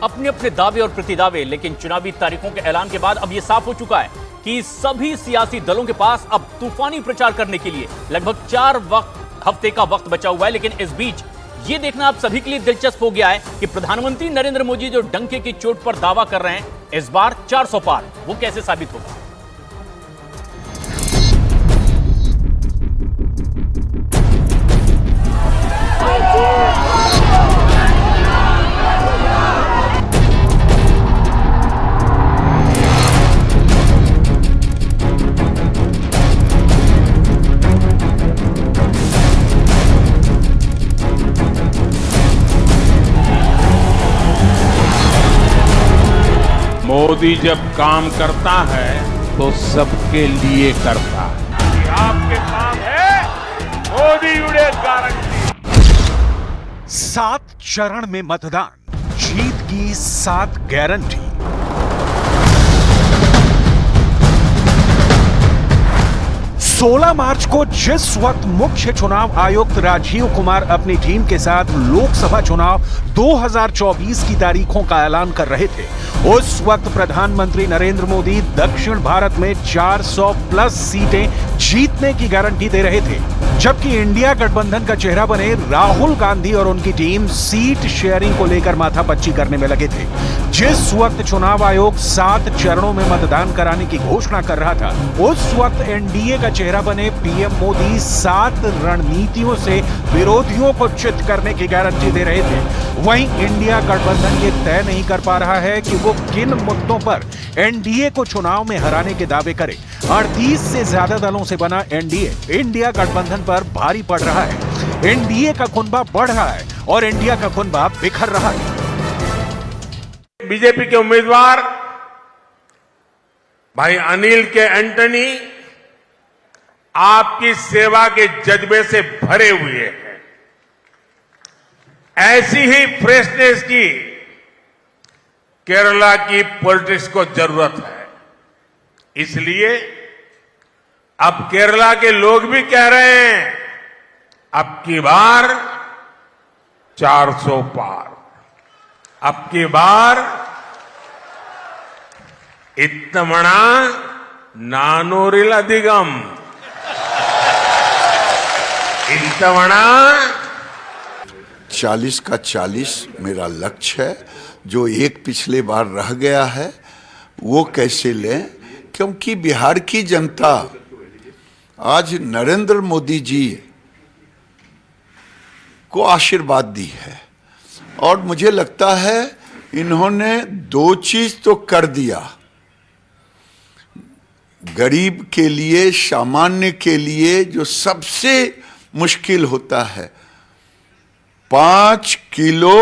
अपने अपने दावे और प्रतिदावे, लेकिन चुनावी तारीखों के ऐलान के बाद अब यह साफ हो चुका है कि सभी सियासी दलों के पास अब तूफानी प्रचार करने के लिए लगभग 4 हफ्ते का वक्त बचा हुआ है। लेकिन इस बीच ये देखना आप सभी के लिए दिलचस्प हो गया है कि प्रधानमंत्री नरेंद्र मोदी जो डंके की चोट पर दावा कर रहे हैं इस बार 400 पार, वो कैसे साबित होगा। मोदी जब काम करता है तो सबके लिए करता है। आपके काम है मोदी उड़े गारंटी। 7 चरण में मतदान, जीत की 7 गारंटी। 16 मार्च को जिस वक्त मुख्य चुनाव आयुक्त राजीव कुमार अपनी टीम के साथ लोकसभा चुनाव 2024 की तारीखों का ऐलान कर रहे थे, उस वक्त प्रधानमंत्री नरेंद्र मोदी दक्षिण भारत में 400 प्लस सीटें जीतने की गारंटी दे रहे थे, जबकि इंडिया गठबंधन का चेहरा बने राहुल गांधी और उनकी टीम सीट शेयरिंग को लेकर माथापच्ची करने में लगे थे। जिस वक्त चुनाव आयोग 7 चरणों में मतदान कराने की घोषणा कर रहा था, उस वक्त एनडीए का चेहरा बने पीएम मोदी 7 रणनीतियों से विरोधियों को चित करने की गारंटी दे रहे थे। वहीं इंडिया गठबंधन ये तय नहीं कर पा रहा है कि वो किन मुद्दों पर एनडीए को चुनाव में हराने के दावे करे। 38 से ज्यादा दलों से बना एनडीए इंडिया गठबंधन पर भारी पड़ रहा है। एनडीए का खुनबा बढ़ रहा है और इंडिया का खुनबा बिखर रहा है। बीजेपी के उम्मीदवार भाई अनिल के एंटनी आपकी सेवा के जज्बे से भरे हुए हैं। ऐसी ही फ्रेशनेस की केरला की पॉलिटिक्स को जरूरत है। इसलिए अब केरला के लोग भी कह रहे हैं अब की बार 400 पार, अब की बार इत्तमणा नानूरिल अधिगम, इत्तमणा 40 का 40 मेरा लक्ष्य है। जो एक पिछले बार रह गया है वो कैसे लें, क्योंकि बिहार की जनता आज नरेंद्र मोदी जी को आशीर्वाद दी है और मुझे लगता है इन्होंने 2 चीज तो कर दिया। गरीब के लिए, सामान्य के लिए जो सबसे मुश्किल होता है, 5 किलो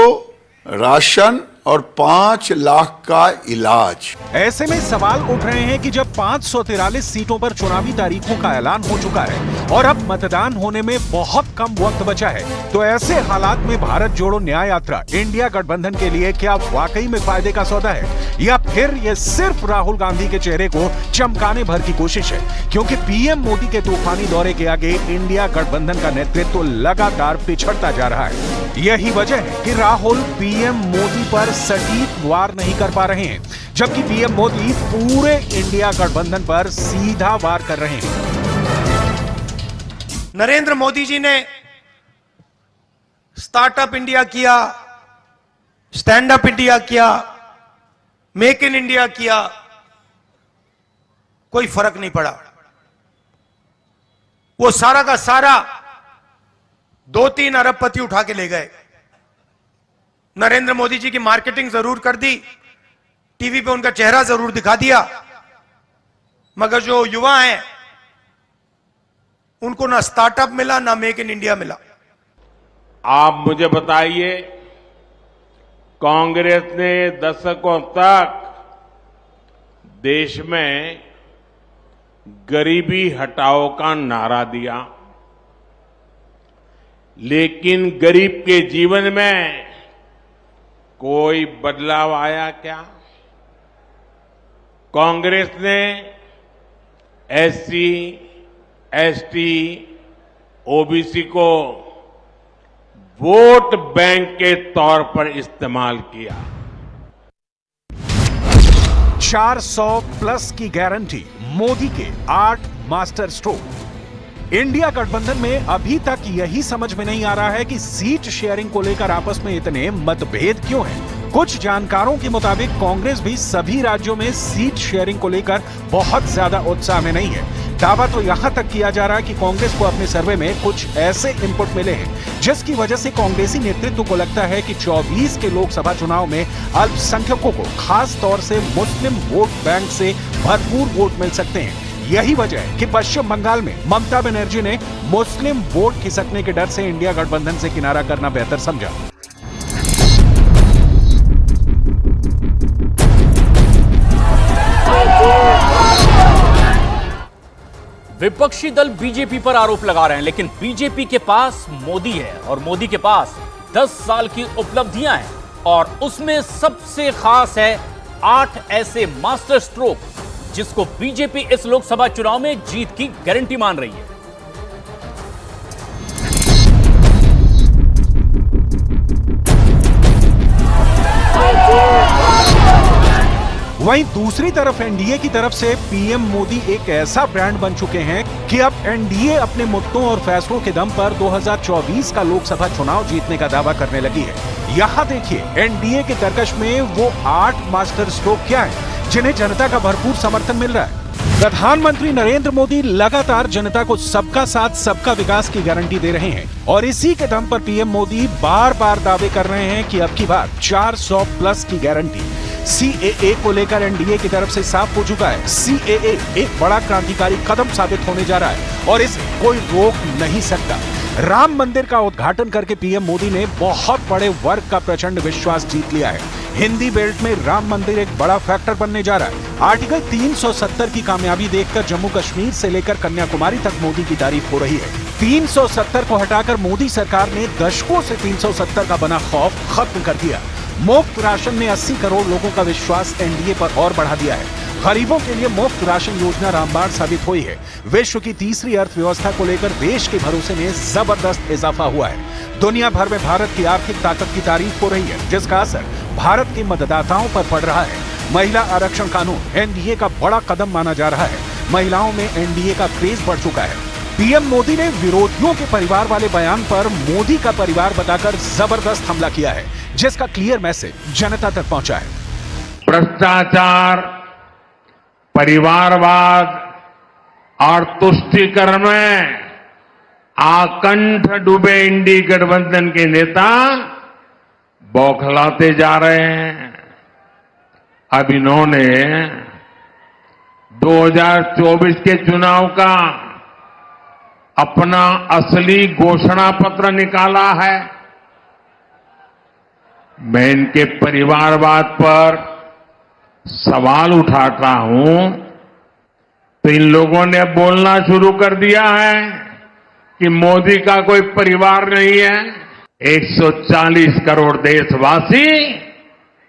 राशन और 5 लाख का इलाज। ऐसे में सवाल उठ रहे हैं कि जब 543 सीटों पर चुनावी तारीखों का ऐलान हो चुका है और अब मतदान होने में बहुत कम वक्त बचा है, तो ऐसे हालात में भारत जोड़ो न्याय यात्रा इंडिया गठबंधन के लिए क्या वाकई में फायदे का सौदा है, या फिर यह सिर्फ राहुल गांधी के चेहरे को चमकाने भर की कोशिश है? क्योंकि पीएम मोदी के तूफानी दौरे के आगे इंडिया गठबंधन का नेतृत्व लगातार पिछड़ता जा रहा है। यही वजह है कि राहुल पीएम मोदी पर सटीक वार नहीं कर पा रहे हैं, जबकि पीएम मोदी पूरे इंडिया गठबंधन पर सीधा वार कर रहे हैं। नरेंद्र मोदी जी ने स्टार्टअप इंडिया किया, स्टैंड अप इंडिया किया, मेक इन इंडिया किया, कोई फर्क नहीं पड़ा। वो सारा का सारा 2-3 अरबपति उठा के ले गए। नरेंद्र मोदी जी की मार्केटिंग जरूर कर दी, टीवी पे उनका चेहरा जरूर दिखा दिया, मगर जो युवा हैं उनको ना स्टार्टअप मिला, ना मेक इन इंडिया मिला। आप मुझे बताइए, कांग्रेस ने दशकों तक देश में गरीबी हटाओ का नारा दिया, लेकिन गरीब के जीवन में कोई बदलाव आया क्या? कांग्रेस ने एससी, एसटी, ओबीसी को वोट बैंक के तौर पर इस्तेमाल किया। 400 प्लस की गारंटी, मोदी के 8 मास्टर स्ट्रोक। इंडिया गठबंधन में अभी तक यही समझ में नहीं आ रहा है कि सीट शेयरिंग को लेकर आपस में इतने मतभेद क्यों हैं। कुछ जानकारों के मुताबिक कांग्रेस भी सभी राज्यों में सीट शेयरिंग को लेकर बहुत ज्यादा उत्साह में नहीं है। दावा तो यहां तक किया जा रहा है कि कांग्रेस को अपने सर्वे में कुछ ऐसे इनपुट मिले हैं जिसकी वजह से कांग्रेसी नेतृत्व को लगता है कि 24 के लोकसभा चुनाव में अल्पसंख्यकों को, खास तौर से मुस्लिम वोट बैंक से भरपूर वोट मिल सकते हैं। यही वजह है कि पश्चिम बंगाल में ममता बनर्जी ने मुस्लिम वोट खिसकने के डर से इंडिया गठबंधन से किनारा करना बेहतर समझा। विपक्षी दल बीजेपी पर आरोप लगा रहे हैं, लेकिन बीजेपी के पास मोदी है और मोदी के पास 10 साल की उपलब्धियां हैं और उसमें सबसे खास है 8 ऐसे मास्टर स्ट्रोक जिसको बीजेपी इस लोकसभा चुनाव में जीत की गारंटी मान रही है। वहीं दूसरी तरफ एनडीए की तरफ से पीएम मोदी एक ऐसा ब्रांड बन चुके हैं कि अब एनडीए अपने मुद्दों और फैसलों के दम पर 2024 का लोकसभा चुनाव जीतने का दावा करने लगी है। यहाँ देखिए एनडीए के तरकश में वो 8 मास्टर स्ट्रोक क्या है जिन्हें जनता का भरपूर समर्थन मिल रहा है। प्रधानमंत्री नरेंद्र मोदी लगातार जनता को सबका साथ सबका विकास की गारंटी दे रहे हैं और इसी के दम पर पीएम मोदी बार बार दावे कर रहे हैं कि अब की बार 400 प्लस की गारंटी। सीएए को लेकर एनडीए की तरफ से साफ हो चुका है, सीएए एक बड़ा क्रांतिकारी कदम साबित होने जा रहा है और इसे कोई रोक नहीं सकता। राम मंदिर का उद्घाटन करके पीएम मोदी ने बहुत बड़े वर्ग का प्रचंड विश्वास जीत लिया है। हिंदी बेल्ट में राम मंदिर एक बड़ा फैक्टर बनने जा रहा है। आर्टिकल 370 की कामयाबी देखकर जम्मू कश्मीर से लेकर कन्याकुमारी तक मोदी की तारीफ हो रही है। 370 को हटाकर मोदी सरकार ने दशकों से 370 का बना खौफ खत्म कर दिया। मुफ्त राशन ने 80 करोड़ लोगों का विश्वास एनडीए पर और बढ़ा दिया है। गरीबों के लिए मुफ्त राशन योजना रामबाण साबित हुई है। विश्व की तीसरी अर्थव्यवस्था को लेकर देश के भरोसे में जबरदस्त इजाफा हुआ है। दुनिया भर में भारत की आर्थिक ताकत की तारीफ हो रही है, जिसका असर भारत के मतदाताओं पर पड़ रहा है। महिला आरक्षण कानून एनडीए का बड़ा कदम माना जा रहा है। महिलाओं में एनडीए का क्रेज बढ़ चुका है। पीएम मोदी ने विरोधियों के परिवार वाले बयान पर मोदी का परिवार बताकर जबरदस्त हमला किया है, जिसका क्लियर मैसेज जनता तक पहुंचा है। भ्रष्टाचार, परिवारवाद और तुष्टीकरण में आकंठ डूबे इंडी गठबंधन के नेता बौखलाते जा रहे हैं। अब इन्होंने 2024 के चुनाव का अपना असली घोषणा पत्र निकाला है। मैं इनके परिवारवाद पर सवाल उठाता हूं तो इन लोगों ने बोलना शुरू कर दिया है कि मोदी का कोई परिवार नहीं है। 140 करोड़ देशवासी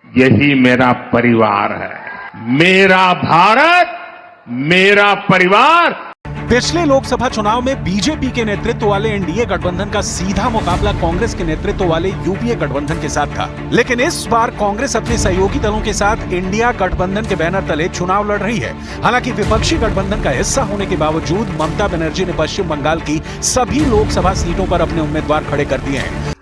यही मेरा परिवार है। मेरा भारत, मेरा परिवार। पिछले लोकसभा चुनाव में बीजेपी के नेतृत्व वाले एनडीए गठबंधन का सीधा मुकाबला कांग्रेस के नेतृत्व वाले यूपीए गठबंधन के साथ था, लेकिन इस बार कांग्रेस अपने सहयोगी दलों के साथ इंडिया गठबंधन के बैनर तले चुनाव लड़ रही है। हालांकि विपक्षी गठबंधन का हिस्सा होने के बावजूद ममता बनर्जी ने पश्चिम बंगाल की सभी लोकसभा सीटों पर अपने उम्मीदवार खड़े कर दिए हैं।